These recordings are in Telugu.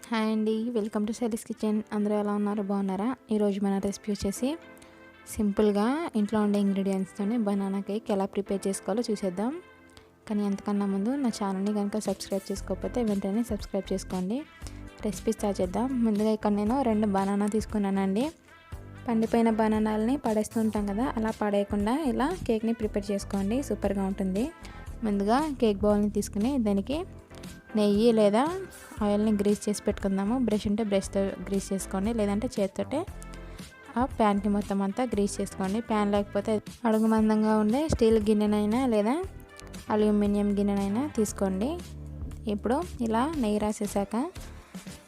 హాయ్ అండి, వెల్కమ్ టు శైలీస్ కిచెన్. అందరూ ఎలా ఉన్నారు? బాగున్నారా? ఈరోజు మన రెసిపీ వచ్చేసి సింపుల్గా ఇంట్లో ఉండే ఇంగ్రీడియంట్స్తోనే బనానా కేక్ ఎలా ప్రిపేర్ చేసుకోవాలో చూసేద్దాం. కానీ అంతకన్నా ముందు నా ఛానల్ని కనుక సబ్స్క్రైబ్ చేసుకోకపోతే వెంటనే సబ్స్క్రైబ్ చేసుకోండి. రెసిపీ స్టార్ట్ చేద్దాం. ముందుగా ఇక్కడ నేను 2 బనానా తీసుకున్నానండి. పండిపోయిన బనానాలని పడేస్తుంటాం కదా, అలా పడేయకుండా ఇలా కేక్ని ప్రిపేర్ చేసుకోండి, సూపర్గా ఉంటుంది. ముందుగా కేక్ బౌల్ని తీసుకుని దానికి నెయ్యి లేదా ఆయిల్ని గ్రీస్ చేసి పెట్టుకుందాము. బ్రష్ ఉంటే బ్రష్తో గ్రీస్ చేసుకోండి, లేదంటే చేతితోటే ఆ ప్యాన్కి మొత్తం అంతా గ్రీస్ చేసుకోండి. ప్యాన్ లేకపోతే అడుగు మందంగా ఉండే స్టీల్ గిన్నెనైనా లేదా అల్యూమినియం గిన్నెనైనా తీసుకోండి. ఇప్పుడు ఇలా నెయ్యి రాసేసాక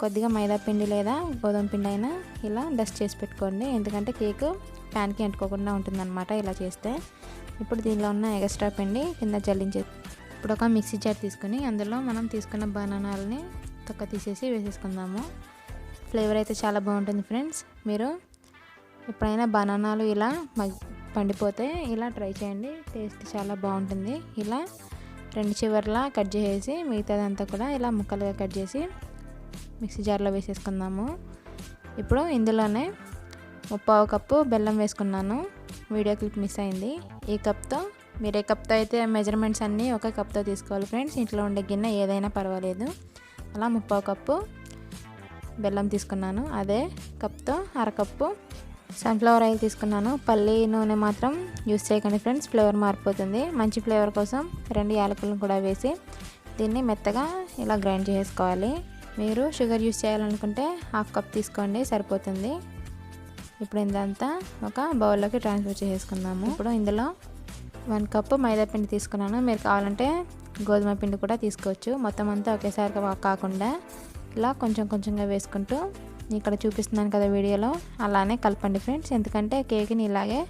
కొద్దిగా మైదా పిండి లేదా గోధుమ పిండి అయినా ఇలా డస్ట్ చేసి పెట్టుకోండి, ఎందుకంటే కేక్ ప్యాన్కి అంటుకోకుండా ఉంటుందన్నమాట ఇలా చేస్తే. ఇప్పుడు దీనిలో ఉన్న ఎక్స్ట్రా పిండి కింద జల్లించే. ఇప్పుడు ఒక మిక్సీ జార్ తీసుకుని అందులో మనం తీసుకున్న బనానాలని తొక్క తీసేసి వేసేసుకుందాము. ఫ్లేవర్ అయితే చాలా బాగుంటుంది ఫ్రెండ్స్. మీరు ఎప్పుడైనా బనానాలు ఇలా పండిపోతే ఇలా ట్రై చేయండి, టేస్ట్ చాలా బాగుంటుంది. ఇలా 2 చివర్లా కట్ చేసేసి మిగతాదంతా కూడా ఇలా ముక్కలుగా కట్ చేసి మిక్సీ జార్లో వేసేసుకుందాము. ఇప్పుడు ఇందులోనే 1/4 కప్పు బెల్లం వేసుకున్నాను. వీడియో క్లిప్ మిస్ అయింది. ఈ కప్తో మీరు ఏ కప్తో అయితే మెజర్మెంట్స్ అన్నీ ఒక కప్తో తీసుకోవాలి ఫ్రెండ్స్. ఇంట్లో ఉండే గిన్నె ఏదైనా పర్వాలేదు. అలా 1/4 కప్పు బెల్లం తీసుకున్నాను. అదే కప్తో 1/2 కప్పు సన్ఫ్లవర్ ఆయిల్ తీసుకున్నాను. పల్లి నూనె మాత్రం యూస్ చేయకండి ఫ్రెండ్స్, ఫ్లేవర్ మారిపోతుంది. మంచి ఫ్లేవర్ కోసం 2 యాలకులను కూడా వేసి దీన్ని మెత్తగా ఇలా గ్రైండ్ చేసుకోవాలి. మీరు షుగర్ యూస్ చేయాలనుకుంటే 1/2 కప్ తీసుకోండి, సరిపోతుంది. ఇప్పుడు ఇదంతా ఒక బౌల్లోకి ట్రాన్స్ఫర్ చేసుకుందాము. ఇప్పుడు ఇందులో 1 కప్పు మైదా పిండి తీసుకున్నాను. మీరు కావాలంటే గోధుమ పిండి కూడా తీసుకోవచ్చు. మొత్తం అంతా ఒకేసారి కాకుండా ఇలా కొంచెం కొంచెంగా వేసుకుంటూ ఇక్కడ చూపిస్తున్నాను కదా వీడియోలో, అలానే కలపండి ఫ్రెండ్స్. ఎందుకంటే కేక్ని ఇలాగే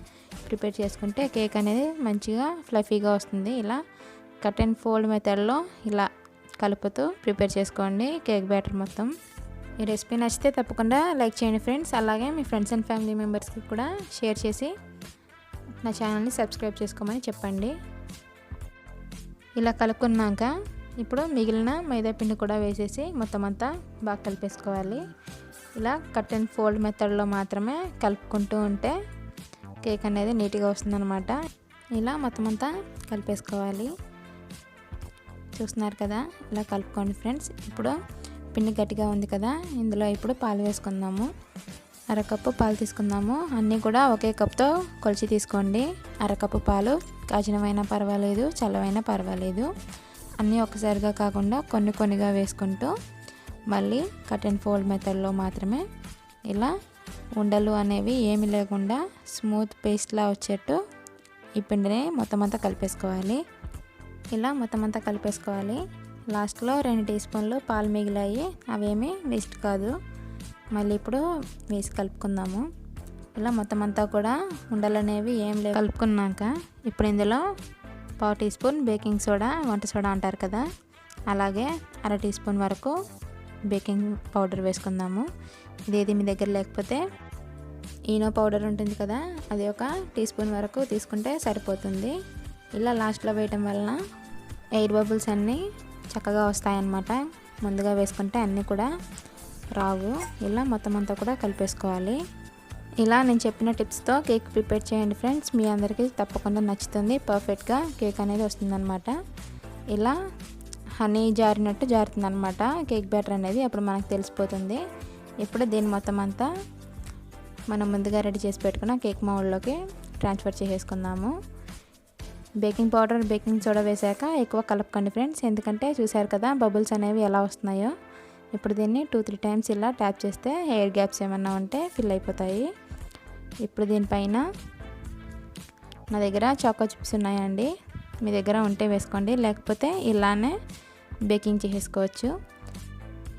ప్రిపేర్ చేసుకుంటే కేక్ అనేది మంచిగా ఫ్లఫీగా వస్తుంది. ఇలా కట్ అండ్ ఫోల్డ్ మెథడ్లో ఇలా కలుపుతూ ప్రిపేర్ చేసుకోండి కేక్ బ్యాటర్ మొత్తం. ఈ రెసిపీ నచ్చితే తప్పకుండా లైక్ చేయండి ఫ్రెండ్స్. అలాగే మీ ఫ్రెండ్స్ అండ్ ఫ్యామిలీ మెంబర్స్కి కూడా షేర్ చేసి నా ఛానల్ని సబ్స్క్రైబ్ చేసుకోమని చెప్పండి. ఇలా కలుపుకున్నాక ఇప్పుడు మిగిలిన మైదా పిండి కూడా వేసేసి మొత్తం అంతా బాగా కలిపేసుకోవాలి. ఇలా కట్ అండ్ ఫోల్డ్ మెథడ్లో మాత్రమే కలుపుకుంటూ ఉంటే కేక్ అనేది నీట్గా వస్తుందన్నమాట. ఇలా మొత్తం అంతా కలిపేసుకోవాలి. చూస్తున్నారు కదా, ఇలా కలుపుకోండి ఫ్రెండ్స్. ఇప్పుడు పిండి గట్టిగా ఉంది కదా, ఇందులో ఇప్పుడు పాలు వేసుకుందాము. 1/2 కప్పు పాలు తీసుకుందాము. అన్నీ కూడా ఒకే కప్తో కొలిచి తీసుకోండి. 1/2 కప్పు పాలు కాచినవైనా పర్వాలేదు, చల్లవైనా పర్వాలేదు. అన్నీ ఒకసారిగా కాకుండా కొన్ని కొన్నిగా వేసుకుంటూ మళ్ళీ కట్ అండ్ ఫోల్డ్ మెథడ్లో మాత్రమే ఇలా ఉండలు అనేవి ఏమీ లేకుండా స్మూత్ పేస్ట్లా వచ్చేట్టు ఈ పిండిని మొత్తం అంతా కలిపేసుకోవాలి. ఇలా మొత్తం అంతా కలిపేసుకోవాలి. లాస్ట్లో 2 టీ స్పూన్లు పాలు మిగిలాయి, అవేమీ వేస్ట్ కాదు. మళ్ళీ ఇప్పుడు వేసి కలుపుకుందాము. ఇలా మొత్తం అంతా కూడా ఉండలు అనేవి ఏం లేవు. కలుపుకున్నాక ఇప్పుడు ఇందులో 1/4 టీ స్పూన్ బేకింగ్ సోడా, వంట సోడా అంటారు కదా, అలాగే 1/2 టీ స్పూన్ వరకు బేకింగ్ పౌడర్ వేసుకుందాము. ఇదేది మీ దగ్గర లేకపోతే ఈనో పౌడర్ ఉంటుంది కదా, అది 1 టీ స్పూన్ వరకు తీసుకుంటే సరిపోతుంది. ఇలా లాస్ట్లో వేయటం వలన ఎయిర్ బబుల్స్ అన్నీ చక్కగా వస్తాయన్నమాట. ముందుగా వేసుకుంటే అన్నీ కూడా రావు. ఇలా మొత్తం అంతా కూడా కలిపేసుకోవాలి. ఇలా నేను చెప్పిన టిప్స్తో కేక్ ప్రిపేర్ చేయండి ఫ్రెండ్స్, మీ అందరికీ తప్పకుండా నచ్చుతుంది. పర్ఫెక్ట్గా కేక్ అనేది వస్తుందన్నమాట. ఇలా హనీ జారినట్టు జారుతుందన్నమాట కేక్ బ్యాటర్ అనేది, అప్పుడు మనకు తెలిసిపోతుంది. ఇప్పుడు దీన్ని మొత్తం అంతా మనం ముందుగా రెడీ చేసి పెట్టుకున్న కేక్ మౌల్డ్లోకి ట్రాన్స్ఫర్ చేసేసుకుందాము. బేకింగ్ పౌడర్, బేకింగ్ సోడా వేసాక ఎక్కువ కలపకండి ఫ్రెండ్స్, ఎందుకంటే చూసారు కదా బబుల్స్ అనేవి ఎలా వస్తున్నాయో. ఇప్పుడు దీన్ని 2-3 టైమ్స్ ఇలా ట్యాప్ చేస్తే ఎయిర్ గ్యాప్స్ ఏమన్నా ఉంటే ఫిల్ అయిపోతాయి. ఇప్పుడు దీనిపైన నా దగ్గర చాకో చిప్స్ ఉన్నాయండి, మీ దగ్గర ఉంటే వేసుకోండి, లేకపోతే ఇలానే బేకింగ్ చేసేసుకోవచ్చు.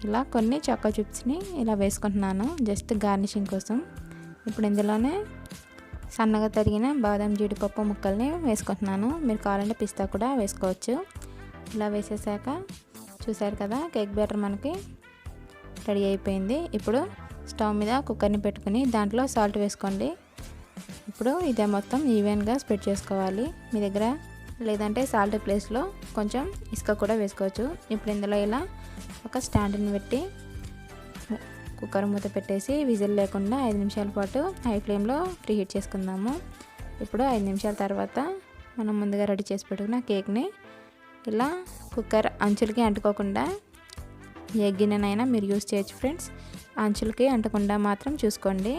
ఇలా కొన్ని చాకో చిప్స్ని ఇలా వేసుకుంటున్నాను జస్ట్ గార్నిషింగ్ కోసం. ఇప్పుడు ఇందులోనే సన్నగా తరిగిన బాదం, జీడిపప్పు ముక్కల్ని వేసుకుంటున్నాను. మీరు కావాలంటే పిస్తా కూడా వేసుకోవచ్చు. ఇలా వేసేసాక చూసారు కదా కేక్ బ్యాటర్ మనకి రెడీ అయిపోయింది. ఇప్పుడు స్టవ్ మీద కుక్కర్ని పెట్టుకుని దాంట్లో సాల్ట్ వేసుకోండి. ఇప్పుడు ఇదే మొత్తం ఈవెన్గా స్ప్రెడ్ చేసుకోవాలి. మీ దగ్గర లేదంటే సాల్ట్ ప్లేస్లో కొంచెం ఇసుక కూడా వేసుకోవచ్చు. ఇప్పుడు ఇందులో ఇలా ఒక స్టాండ్ని పెట్టి కుక్కర్ మూత పెట్టేసి విజిల్ లేకుండా 5 నిమిషాల పాటు హై ఫ్లేమ్లో ప్రీహీట్ చేసుకుందాము. ఇప్పుడు 5 నిమిషాల తర్వాత మనం ముందుగా రెడీ చేసి పెట్టుకున్న కేక్ని ఇలా కుక్కర్ అంచులకి అంటుకోకుండా ఏ గిన్నెనైనా మీరు యూస్ చేయొచ్చు ఫ్రెండ్స్. అంచులకి అంటకుండా మాత్రం చూసుకోండి.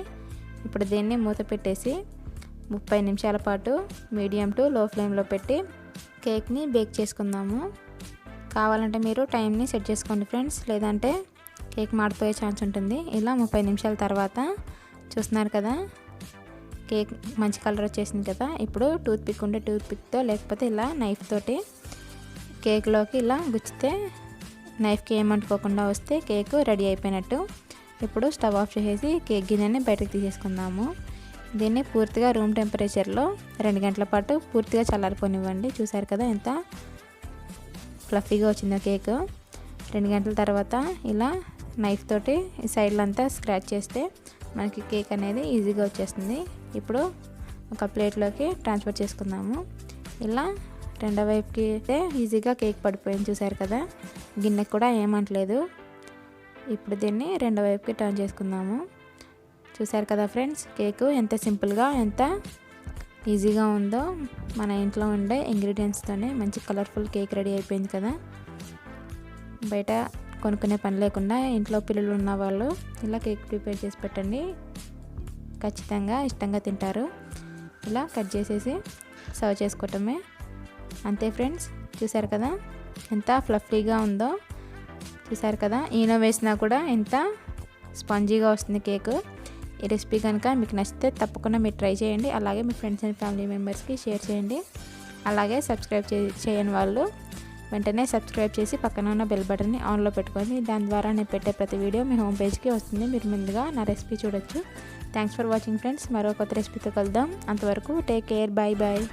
ఇప్పుడు దీన్ని మూత పెట్టేసి 30 నిమిషాల పాటు మీడియం టు లో ఫ్లేమ్లో పెట్టి కేక్ని బేక్ చేసుకుందాము. కావాలంటే మీరు టైంని సెట్ చేసుకోండి ఫ్రెండ్స్, లేదంటే కేక్ మాడిపోయే ఛాన్స్ ఉంటుంది. ఇలా 30 నిమిషాల తర్వాత చూస్తున్నారు కదా, కేక్ మంచి కలర్ వచ్చేసింది కదా. ఇప్పుడు టూత్పిక్ ఉంటే టూత్పిక్తో, లేకపోతే ఇలా నైఫ్ తోటి కేక్లోకి ఇలా గుచ్చితే నైఫ్కి ఏమంటుకోకుండా వస్తే కేక్ రెడీ అయిపోయినట్టు. ఇప్పుడు స్టవ్ ఆఫ్ చేసేసి కేక్ గిన్నెని బయటకు తీసేసుకుందాము. దీన్ని పూర్తిగా రూమ్ టెంపరేచర్లో 2 గంటల పాటు పూర్తిగా చల్లారిపోనివ్వండి. చూసారు కదా ఎంత ఫ్లఫీగా వచ్చిందో కేక్. 2 గంటల తర్వాత ఇలా నైఫ్ తోటి ఈ సైడ్లంతా స్క్రాచ్ చేస్తే మనకి కేక్ అనేది ఈజీగా వచ్చేస్తుంది. ఇప్పుడు ఒక ప్లేట్లోకి ట్రాన్స్ఫర్ చేసుకుందాము. ఇలా రెండో వైపుకి అయితే ఈజీగా కేక్ పడిపోయింది. చూసారు కదా, గిన్నెకి కూడా ఏమంటలేదు. ఇప్పుడు దీన్ని రెండో వైపుకి టర్న్ చేసుకుందాము. చూసారు కదా ఫ్రెండ్స్, కేకు ఎంత సింపుల్గా ఎంత ఈజీగా ఉందో. మన ఇంట్లో ఉండే ఇంగ్రీడియంట్స్తోనే మంచి కలర్ఫుల్ కేక్ రెడీ అయిపోయింది కదా. బయట కొనుక్కునే పని లేకుండా ఇంట్లో పిల్లలు ఉన్న వాళ్ళు ఇలా కేక్ ప్రిపేర్ చేసి పెట్టండి, ఖచ్చితంగా ఇష్టంగా తింటారు. ఇలా కట్ చేసేసి సర్వ్ చేసుకోవటమే, అంతే ఫ్రెండ్స్. చూసారు కదా ఎంత ఫ్లఫీగా ఉందో. చూసారు కదా, ఈనో వేసినా కూడా ఎంత స్పాంజీగా వస్తుంది కేక్. ఈ రెసిపీ కనుక మీకు నచ్చితే తప్పకుండా మీరు ట్రై చేయండి. అలాగే మీ ఫ్రెండ్స్ అండ్ ఫ్యామిలీ మెంబర్స్కి షేర్ చేయండి. అలాగే సబ్స్క్రైబ్ చేయని వాళ్ళు వెంటనే సబ్స్క్రైబ్ చేసి పక్కన ఉన్న బెల్ బటన్ని ఆన్లో పెట్టుకొని, దాని ద్వారా నేను పెట్టే ప్రతి వీడియో మీ హోమ్ పేజ్కి వస్తుంది. మీరు ముందుగా నా రెసిపీ చూడొచ్చు. Thanks for watching friends. మరో కొత్త రెసిపీతో కలుద్దాం. అంతవరకు టేక్ కేర్, బాయ్ బాయ్.